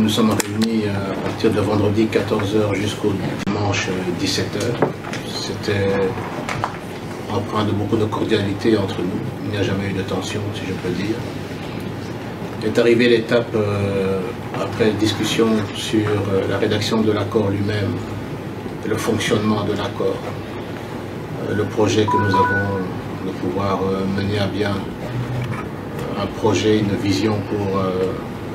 nous sommes réunis à partir de vendredi 14 h jusqu'au dimanche 17 h. C'était empreint de beaucoup de cordialité entre nous. Il n'y a jamais eu de tension, si je peux dire. Est arrivée l'étape, après discussion sur la rédaction de l'accord lui-même, le fonctionnement de l'accord, le projet que nous avons de pouvoir mener à bien, un projet, une vision pour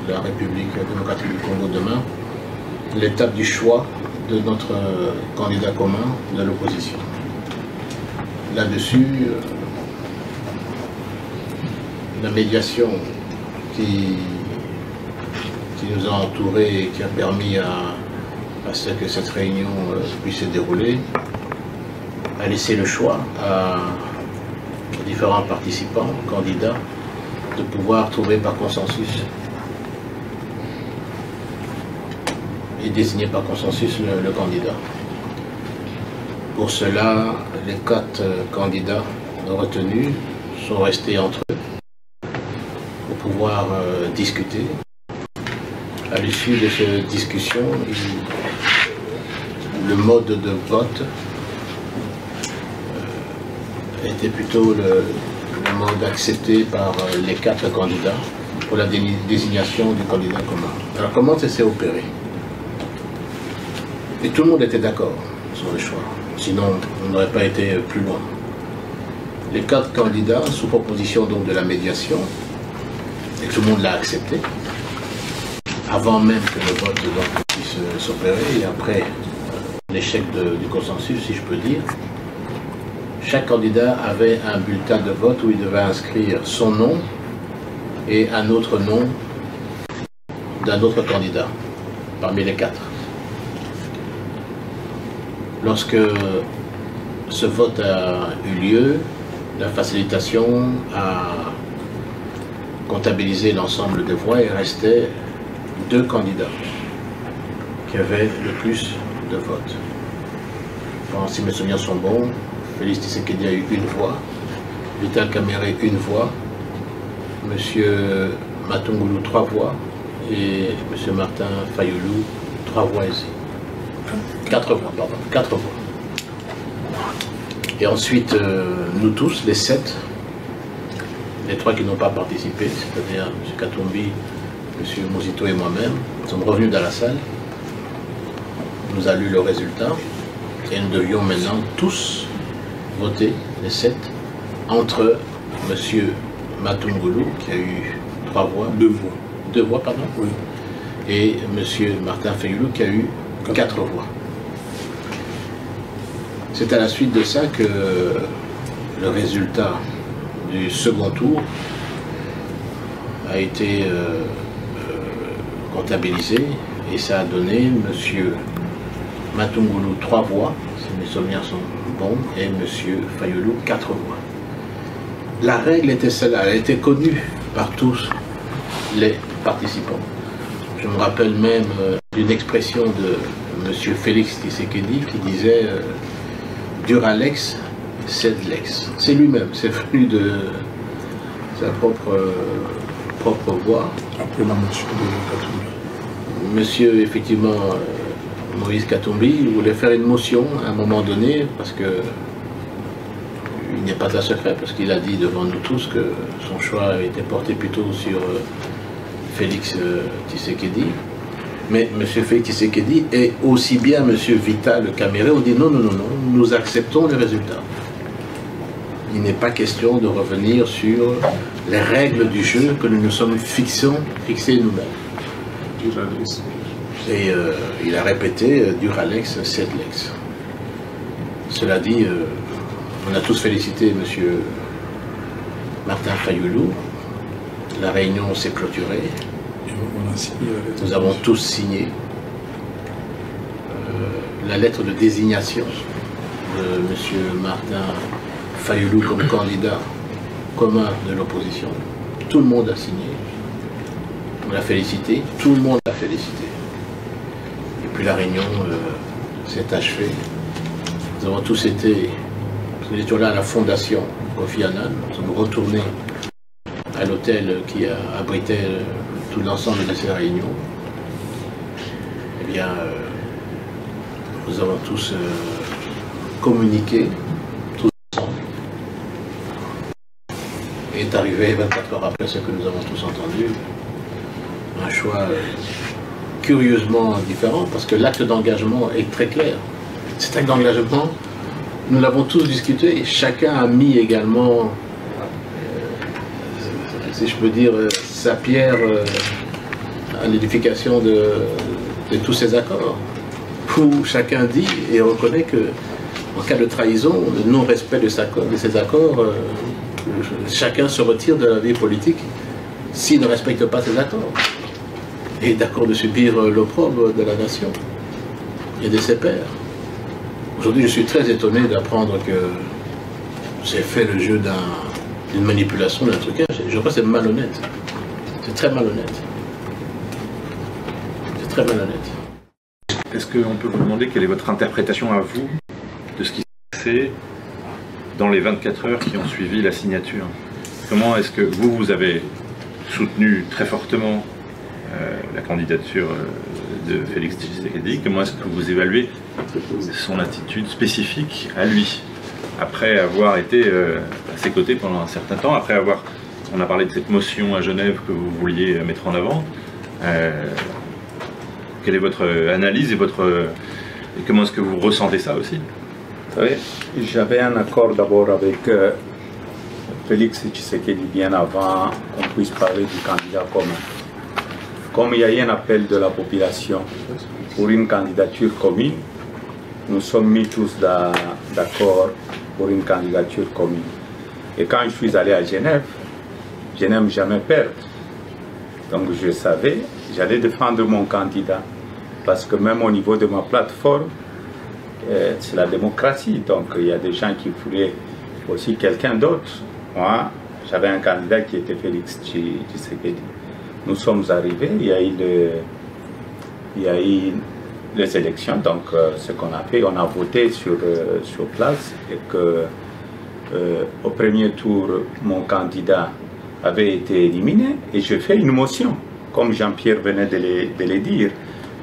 la République démocratique du Congo demain, l'étape du choix de notre candidat commun de l'opposition. Là-dessus, la médiation qui nous a entourés et qui a permis à ce que cette réunion puisse se dérouler, a laissé le choix aux différents participants, candidats, de pouvoir trouver par consensus et désigner par consensus le candidat. Pour cela, les 4 candidats retenus sont restés entre eux pour pouvoir discuter. À l'issue de cette discussion, le mode de vote était plutôt le mode accepté par les 4 candidats pour la désignation du candidat commun. Alors comment ça s'est opéré? Et tout le monde était d'accord sur le choix, sinon on n'aurait pas été plus loin. Les 4 candidats, sous proposition donc de la médiation, et tout le monde l'a accepté, avant même que le vote donc puisse s'opérer, et après l'échec du consensus, si je peux dire, chaque candidat avait un bulletin de vote où il devait inscrire son nom et un autre nom d'un autre candidat, parmi les 4. Lorsque ce vote a eu lieu, la facilitation a comptabilisé l'ensemble des voix et restait 2 candidats qui avaient le plus de votes. Bon, si mes souvenirs sont bons, Félix Tshisekedi a eu 1 voix, Vital Kamerhe 1 voix, M. Matungulu 3 voix et M. Martin Fayulu 3 voix ici. 4 voix, pardon, 4 voix. Et ensuite, nous tous, les 7, les 3 qui n'ont pas participé, c'est-à-dire M. Katumbi, M. Mozito et moi-même, sommes revenus dans la salle. On nous a lu le résultat et nous devions maintenant tous voter, les 7, entre M. Matungulu, qui a eu 3 voix. 2 voix. 2 voix, pardon. Oui. Et M. Martin Fayulu, qui a eu 4 voix. C'est à la suite de ça que le résultat du second tour a été comptabilisé et ça a donné M. Matungulu 3 voix, si mes souvenirs sont bons, et M. Fayulu 4 voix. La règle était celle-là, elle était connue par tous les participants. Je me rappelle même d'une expression de M. Félix Tshisekedi qui disait Duralex, Sedlex. C'est lui-même, c'est venu de sa propre voix. Après la motion de Katumbi. Monsieur, effectivement, Moïse Katumbi voulait faire une motion à un moment donné parce que il n'y a pas de secret, parce qu'il a dit devant nous tous que son choix était porté plutôt sur Félix Tshisekedi. Mais M. Félix Tshisekedi et aussi bien M. Vital Kamerhe ont dit non, nous acceptons les résultats. Il n'est pas question de revenir sur les règles du jeu que nous nous sommes fixés nous-mêmes. Et il a répété Duralex, Sedlex. Cela dit, on a tous félicité M. Martin Fayulu. La réunion s'est clôturée. Nous avons tous signé la lettre de désignation de M. Martin Fayulu comme candidat commun de l'opposition. Tout le monde a signé. On l'a félicité. Tout le monde l'a félicité. Et puis la réunion s'est achevée. Nous avons tous été, nous étions là à la fondation Kofi Annan. Nous sommes retournés à l'hôtel qui abritait tout l'ensemble de ces réunions. bien, nous avons tous communiqué, tous ensemble. Et est arrivé 24 heures après ce que nous avons tous entendu, un choix curieusement différent, parce que l'acte d'engagement est très clair. Cet acte d'engagement, nous l'avons tous discuté, et chacun a mis également, si je peux dire, sa pierre à l'édification de tous ces accords, où chacun dit et reconnaît que, en cas de trahison, de non-respect de ces accords, chacun se retire de la vie politique s'il ne respecte pas ces accords, et d'accord de subir l'opprobre de la nation et de ses pairs. Aujourd'hui, je suis très étonné d'apprendre que j'ai fait le jeu d'une manipulation, d'un truc. Je crois que c'est malhonnête. C'est très malhonnête. C'est très malhonnête. Est-ce qu'on peut vous demander quelle est votre interprétation à vous de ce qui s'est passé dans les 24 heures qui ont suivi la signature? Comment est-ce que vous avez soutenu très fortement la candidature de Félix Tshisekedi? Comment est-ce que vous évaluez son attitude spécifique à lui, après avoir été à ses côtés pendant un certain temps, après avoir, on a parlé de cette motion à Genève que vous vouliez mettre en avant, quelle est votre analyse et comment est-ce que vous ressentez ça aussi? Vous savez, j'avais un accord d'abord avec Félix Tshisekedi bien avant qu'on puisse parler du candidat commun. Comme il y a eu un appel de la population pour une candidature commune, nous sommes mis tous d'accord pour une candidature commune. Et quand je suis allé à Genève, je n'aime jamais perdre. Donc je savais, j'allais défendre mon candidat. Parce que même au niveau de ma plateforme, c'est la démocratie. Donc il y a des gens qui voulaient aussi quelqu'un d'autre. Moi, j'avais un candidat qui était Félix Tshisekedi. Nous sommes arrivés, il y a eu les élections, donc ce qu'on a fait, on a voté sur place et que au premier tour, mon candidat avait été éliminé et je fais une motion, comme Jean-Pierre venait de le dire,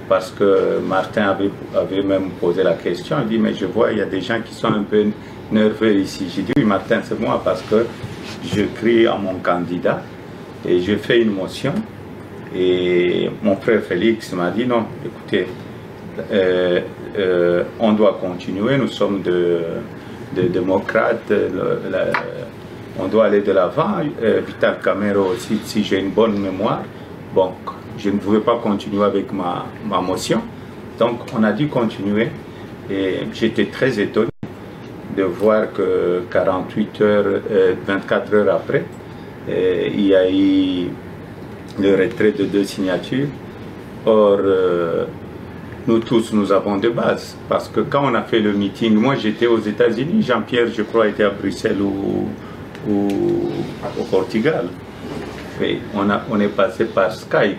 parce que Martin avait même posé la question, il dit mais je vois il y a des gens qui sont un peu nerveux ici. J'ai dit oui Martin c'est moi parce que je crie à mon candidat. Et je fais une motion et mon frère Félix m'a dit non, écoutez, on doit continuer, nous sommes des démocrates, on doit aller de l'avant. Vital Kamerhe aussi, si j'ai une bonne mémoire, bon, je ne pouvais pas continuer avec ma motion, donc on a dû continuer et j'étais très étonné de voir que 48 heures, 24 heures après, il y a eu le retrait de 2 signatures. Or, nous tous, nous avons des bases. Parce que quand on a fait le meeting, moi j'étais aux États-Unis, Jean-Pierre, je crois, était à Bruxelles ou au Portugal. Et on est passé par Skype.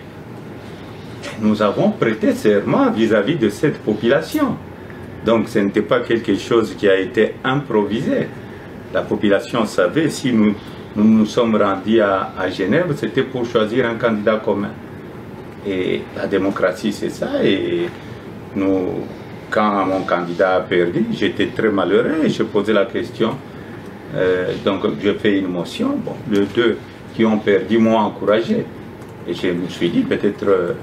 Nous avons prêté serment vis-à-vis de cette population. Donc ce n'était pas quelque chose qui a été improvisé. La population savait, si nous sommes rendus à Genève, c'était pour choisir un candidat commun. Et la démocratie, c'est ça. Et quand mon candidat a perdu, j'étais très malheureux et je posais la question. Donc, je fais une motion. Bon, les 2 qui ont perdu m'ont encouragé. Et je me suis dit, peut-être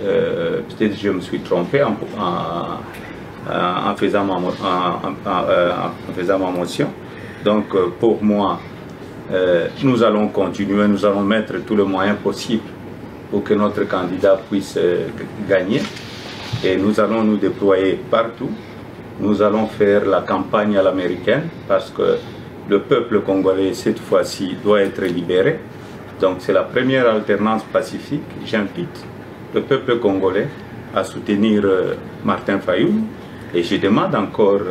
je me suis trompé en faisant ma motion. Donc, pour moi, nous allons continuer, nous allons mettre tous les moyens possibles pour que notre candidat puisse gagner. Et nous allons nous déployer partout. Nous allons faire la campagne à l'américaine parce que le peuple congolais, cette fois-ci, doit être libéré. Donc c'est la première alternance pacifique. J'invite le peuple congolais à soutenir Martin Fayulu. Et je demande encore,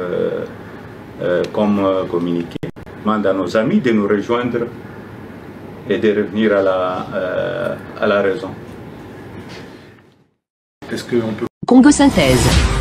comme communiqué, je demande à nos amis de nous rejoindre et de revenir à la raison. Est-ce qu'on peut... Congo Synthèse.